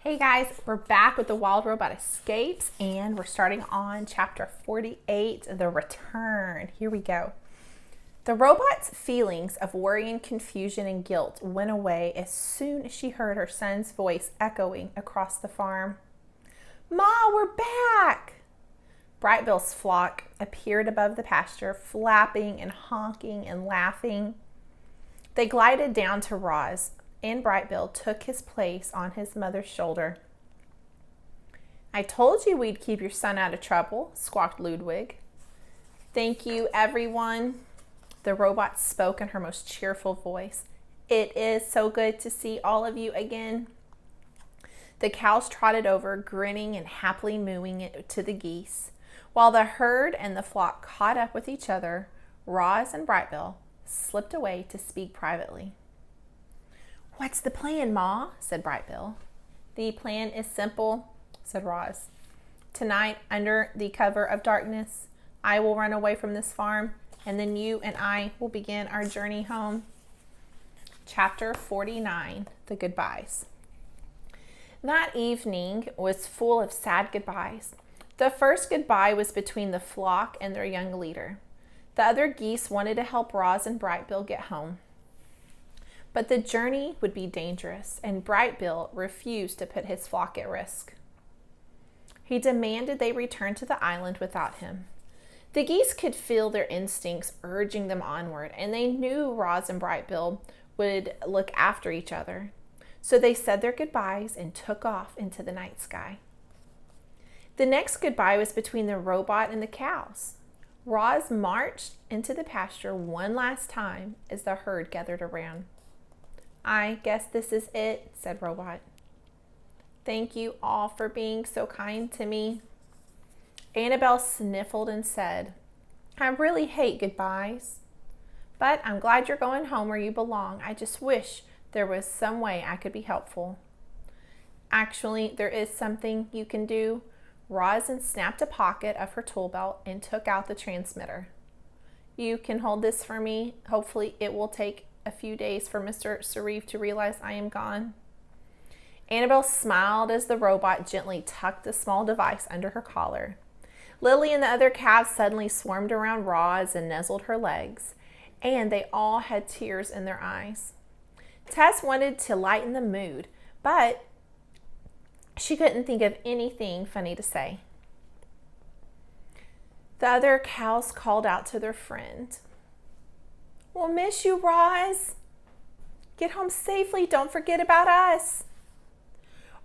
Hey guys, we're back with the Wild Robot Escapes and we're starting on chapter 48, The Return. Here we go. The robot's feelings of worry and confusion and guilt went away as soon as she heard her son's voice echoing across the farm. Ma, we're back! Brightbill's flock appeared above the pasture, flapping and honking and laughing. They glided down to Roz, and Brightbill took his place on his mother's shoulder. I told you we'd keep your son out of trouble, squawked Ludwig. Thank you, everyone. The robot spoke in her most cheerful voice. It is so good to see all of you again. The cows trotted over, grinning and happily mooing it to the geese. While the herd and the flock caught up with each other, Roz and Brightbill slipped away to speak privately. What's the plan, Ma? Said Brightbill. The plan is simple, said Roz. Tonight, under the cover of darkness, I will run away from this farm, and then you and I will begin our journey home. Chapter 49, The Goodbyes. That evening was full of sad goodbyes. The first goodbye was between the flock and their young leader. The other geese wanted to help Roz and Brightbill get home. But the journey would be dangerous, and Brightbill refused to put his flock at risk. He demanded they return to the island without him. The geese could feel their instincts urging them onward, and they knew Roz and Brightbill would look after each other. So they said their goodbyes and took off into the night sky. The next goodbye was between the robot and the cows. Roz marched into the pasture one last time as the herd gathered around. I guess this is it, said Robot. Thank you all for being so kind to me. Annabelle sniffled and said, I really hate goodbyes, but I'm glad you're going home where you belong. I just wish there was some way I could be helpful. Actually, there is something you can do. Rosin snapped a pocket of her tool belt and took out the transmitter. You can hold this for me. Hopefully it will take a few days for Mr. Sarif to realize I am gone. Annabelle smiled as the robot gently tucked the small device under her collar. Lily and the other calves suddenly swarmed around Roz and nuzzled her legs, and they all had tears in their eyes. Tess wanted to lighten the mood, but she couldn't think of anything funny to say. The other cows called out to their friend. We'll miss you, Roz. Get home safely. Don't forget about us.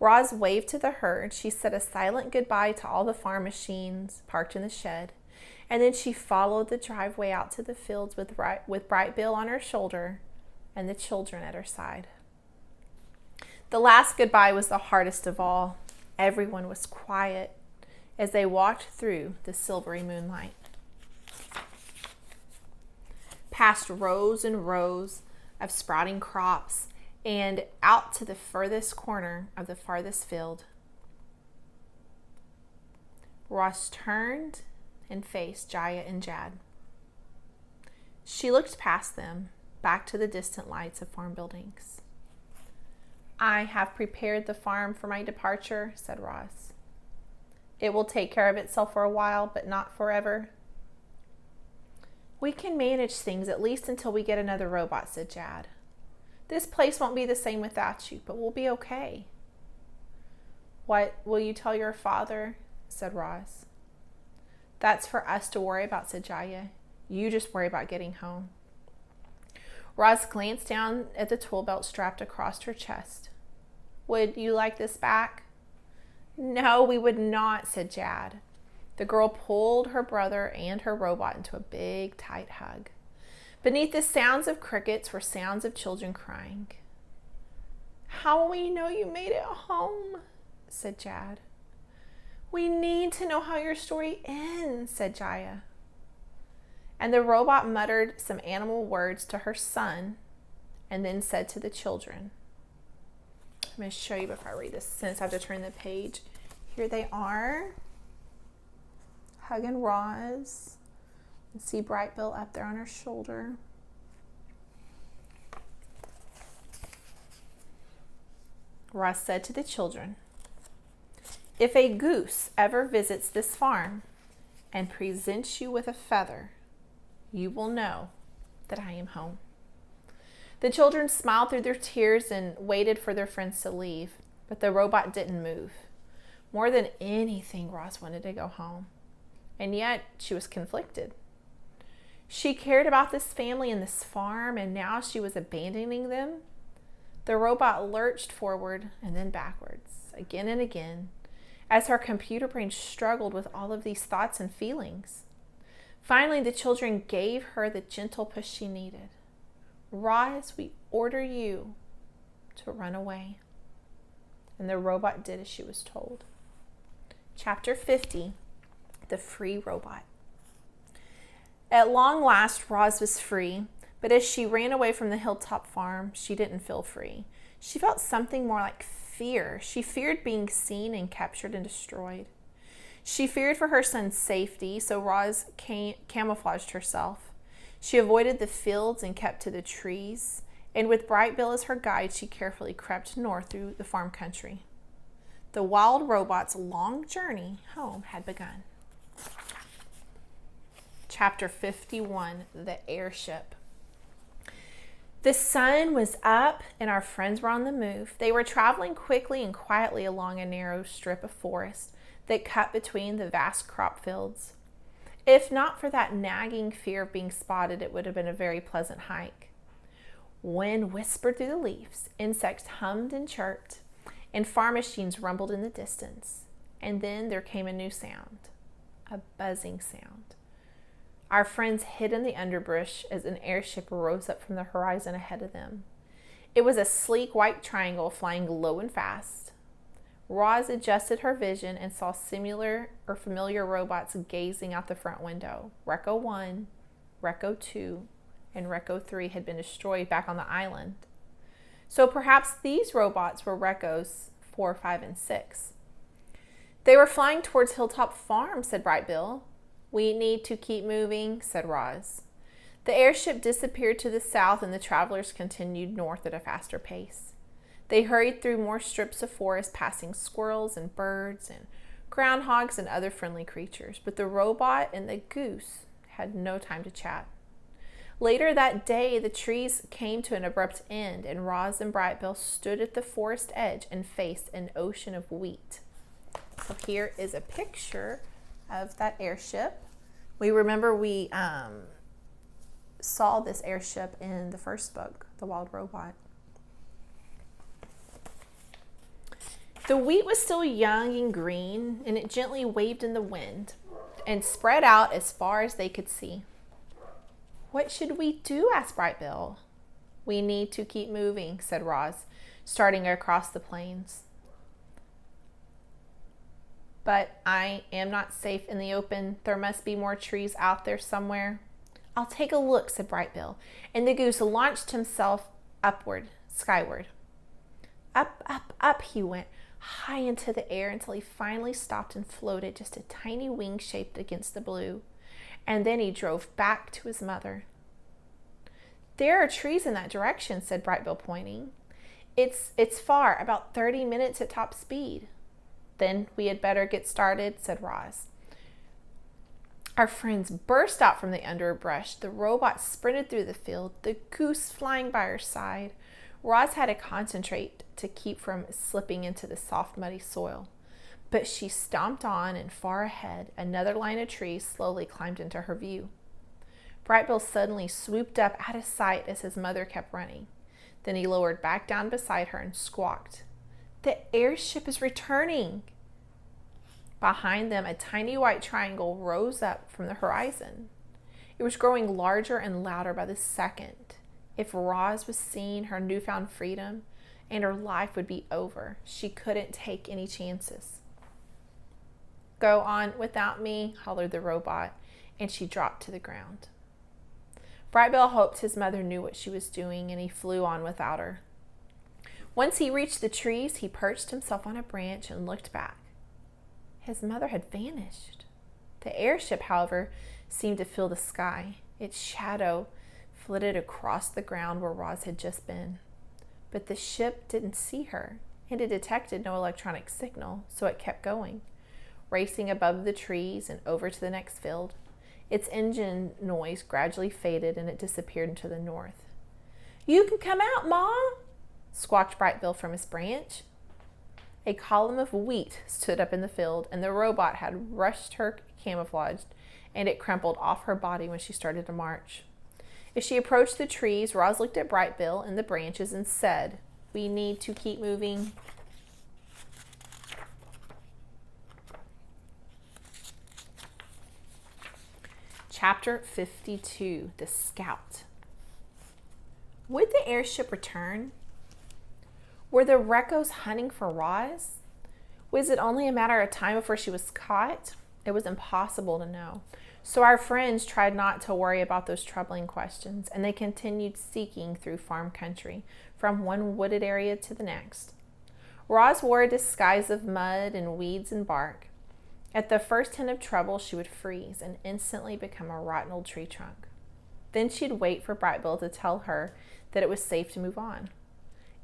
Roz waved to the herd. She said a silent goodbye to all the farm machines parked in the shed, and then she followed the driveway out to the fields with Brightbill on her shoulder and the children at her side. The last goodbye was the hardest of all. Everyone was quiet as they walked through the silvery moonlight. Past rows and rows of sprouting crops and out to the furthest corner of the farthest field. Ross turned and faced Jaya and Jad. She looked past them, back to the distant lights of farm buildings. I have prepared the farm for my departure, said Ross. It will take care of itself for a while, but not forever. We can manage things at least until we get another robot, said Jad. This place won't be the same without you, but we'll be okay. What will you tell your father? Said Roz. That's for us to worry about, said Jaya. You just worry about getting home. Roz glanced down at the tool belt strapped across her chest. Would you like this back? No, we would not, said Jad. The girl pulled her brother and her robot into a big, tight hug. Beneath the sounds of crickets were sounds of children crying. How will we know you made it home? Said Jad. We need to know how your story ends, said Jaya. And the robot muttered some animal words to her son and then said to the children. I'm going to show you before I read this since I have to turn the page. Here they are. Hug and Roz. And see Brightbill up there on her shoulder. Roz said to the children, If a goose ever visits this farm and presents you with a feather, you will know that I am home." The children smiled through their tears and waited for their friends to leave, but the robot didn't move. More than anything, Roz wanted to go home, and yet she was conflicted. She cared about this family and this farm, and now she was abandoning them. The robot lurched forward and then backwards, again and again, as her computer brain struggled with all of these thoughts and feelings. Finally, the children gave her the gentle push she needed. "Roz, we order you to run away." And the robot did as she was told. Chapter 50, The Free Robot. At long last, Roz was free, but as she ran away from the hilltop farm, she didn't feel free. She felt something more like fear. She feared being seen and captured and destroyed. She feared for her son's safety, so Roz camouflaged herself. She avoided the fields and kept to the trees, and with Bright Bill as her guide, she carefully crept north through the farm country. The wild robot's long journey home had begun. Chapter 51, The Airship. The sun was up and our friends were on the move. They were traveling quickly and quietly along a narrow strip of forest that cut between the vast crop fields. If not for that nagging fear of being spotted, it would have been a very pleasant hike. Wind whispered through the leaves, insects hummed and chirped, and farm machines rumbled in the distance. And then there came a new sound, a buzzing sound. Our friends hid in the underbrush as an airship rose up from the horizon ahead of them. It was a sleek white triangle flying low and fast. Roz adjusted her vision and saw familiar robots gazing out the front window. Recco 1, Recco 2, and Recco 3 had been destroyed back on the island. So perhaps these robots were Reccos 4, 5, and 6. "They were flying towards Hilltop Farm," said Bright Bill. "We need to keep moving," said Roz. The airship disappeared to the south and the travelers continued north at a faster pace. They hurried through more strips of forest, passing squirrels and birds and groundhogs and other friendly creatures, but the robot and the goose had no time to chat. Later that day, the trees came to an abrupt end, and Roz and Bright Bill stood at the forest edge and faced an ocean of wheat. So here is a picture of that airship. We saw this airship in the first book, The Wild Robot. The wheat was still young and green, and it gently waved in the wind and spread out as far as they could see. "What should we do?" asked Bright Bill. "We need to keep moving," said Roz, starting across the plains. "But I am not safe in the open. There must be more trees out there somewhere." "I'll take a look," said Bright Bill, and the goose launched himself skyward. Up, up, up he went, high into the air until he finally stopped and floated, just a tiny wing shaped against the blue. And then he drove back to his mother. "There are trees in that direction," said Bright Bill, pointing. It's far, about 30 minutes at top speed." "Then we had better get started," said Roz. Our friends burst out from the underbrush. The robot sprinted through the field, the goose flying by her side. Roz had to concentrate to keep from slipping into the soft, muddy soil. But she stomped on, and far ahead, another line of trees slowly climbed into her view. Bright Bill suddenly swooped up out of sight as his mother kept running. Then he lowered back down beside her and squawked, "The airship is returning!" Behind them, a tiny white triangle rose up from the horizon. It was growing larger and louder by the second. If Roz was seeing her newfound freedom, and her life would be over, she couldn't take any chances. "Go on without me," hollered the robot, and she dropped to the ground. Bright Bill hoped his mother knew what she was doing, and he flew on without her. Once he reached the trees, he perched himself on a branch and looked back. His mother had vanished. The airship, however, seemed to fill the sky. Its shadow flitted across the ground where Roz had just been. But the ship didn't see her. and it detected no electronic signal, so it kept going, racing above the trees and over to the next field. Its engine noise gradually faded and it disappeared into the north. "You can come out, Ma," squawked Brightbill from his branch. A column of wheat stood up in the field, and the robot had rushed her camouflaged, and it crumpled off her body when she started to march. As she approached the trees, Roz looked at Brightbill and the branches and said, "We need to keep moving." Chapter 52, The Scout. Would the airship return? Were the Recos hunting for Roz? Was it only a matter of time before she was caught? It was impossible to know. So our friends tried not to worry about those troubling questions, and they continued seeking through farm country, from one wooded area to the next. Roz wore a disguise of mud and weeds and bark. At the first hint of trouble, she would freeze and instantly become a rotten old tree trunk. Then she'd wait for Brightbill to tell her that it was safe to move on.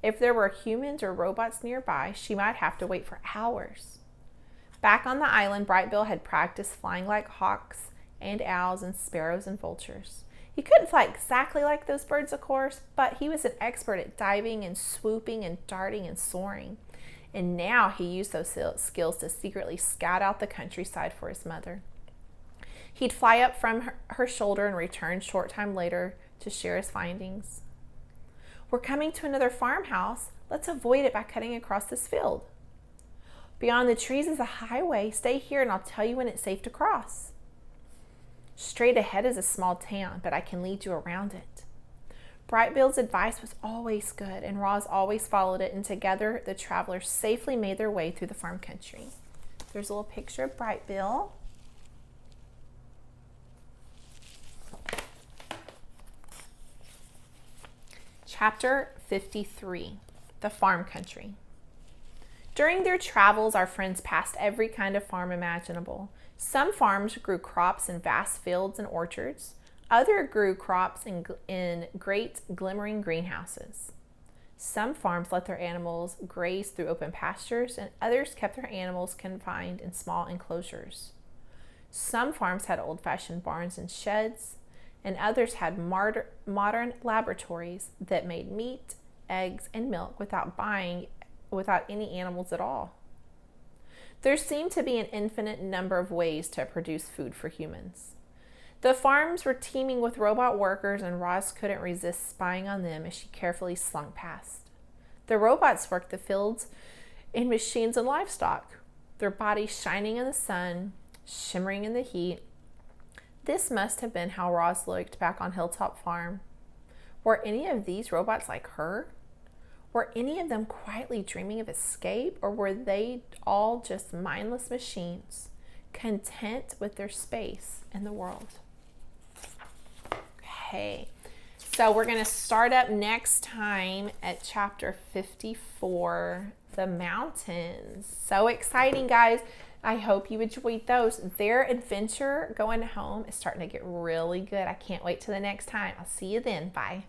If there were humans or robots nearby, she might have to wait for hours. Back on the island, Brightbill had practiced flying like hawks and owls and sparrows and vultures. He couldn't fly exactly like those birds, of course, but he was an expert at diving and swooping and darting and soaring. And now he used those skills to secretly scout out the countryside for his mother. He'd fly up from her shoulder and return a short time later to share his findings. "We're coming to another farmhouse. Let's avoid it by cutting across this field. Beyond the trees is a highway. Stay here and I'll tell you when it's safe to cross. Straight ahead is a small town, but I can lead you around it." Brightbill's advice was always good, and Roz always followed it, and together the travelers safely made their way through the farm country. There's a little picture of Brightbill. Chapter 53, The Farm Country. During their travels, our friends passed every kind of farm imaginable. Some farms grew crops in vast fields and orchards. Others grew crops in great glimmering greenhouses. Some farms let their animals graze through open pastures, and others kept their animals confined in small enclosures. Some farms had old-fashioned barns and sheds, and others had modern laboratories that made meat, eggs, and milk without any animals at all. There seemed to be an infinite number of ways to produce food for humans. The farms were teeming with robot workers, and Roz couldn't resist spying on them as she carefully slunk past. The robots worked the fields in machines and livestock, their bodies shining in the sun, shimmering in the heat. This must have been how Roz looked back on Hilltop Farm. Were any of these robots like her? Were any of them quietly dreaming of escape, or were they all just mindless machines, content with their space in the world? Okay, so we're going to start up next time at chapter 54, The Mountains. So exciting, guys. I hope you enjoyed those. Their adventure going home is starting to get really good. I can't wait till the next time. I'll see you then. Bye.